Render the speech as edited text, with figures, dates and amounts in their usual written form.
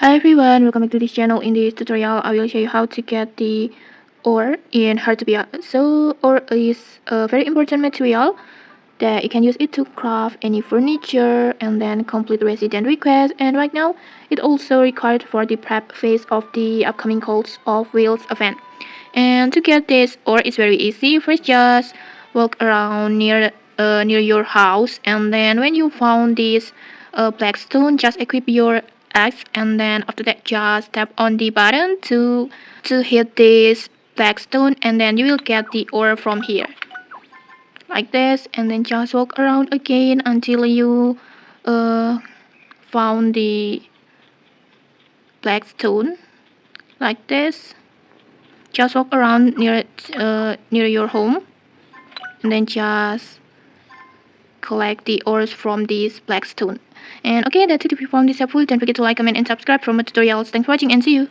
Hi everyone, welcome back to this channel. In this tutorial, I will show you how to get the ore in Heartopia. So, ore is a very important material that you can use it to craft any furniture and then complete resident requests. And right now, it also required for the prep phase of the upcoming Calls of Wheels event. And to get this ore is very easy. First, just walk around near your house, and then when you found this black stone, just equip your axe, and then after that, just tap on the button to hit this black stone, and then you will get the ore from here, like this, and then just walk around again until you found the black stone, like this. Just walk around near your home, and then just collect the ores from this black stone. And okay, that's it. If you found this helpful, don't forget to like, comment, and subscribe for more tutorials. Thanks for watching, and see you.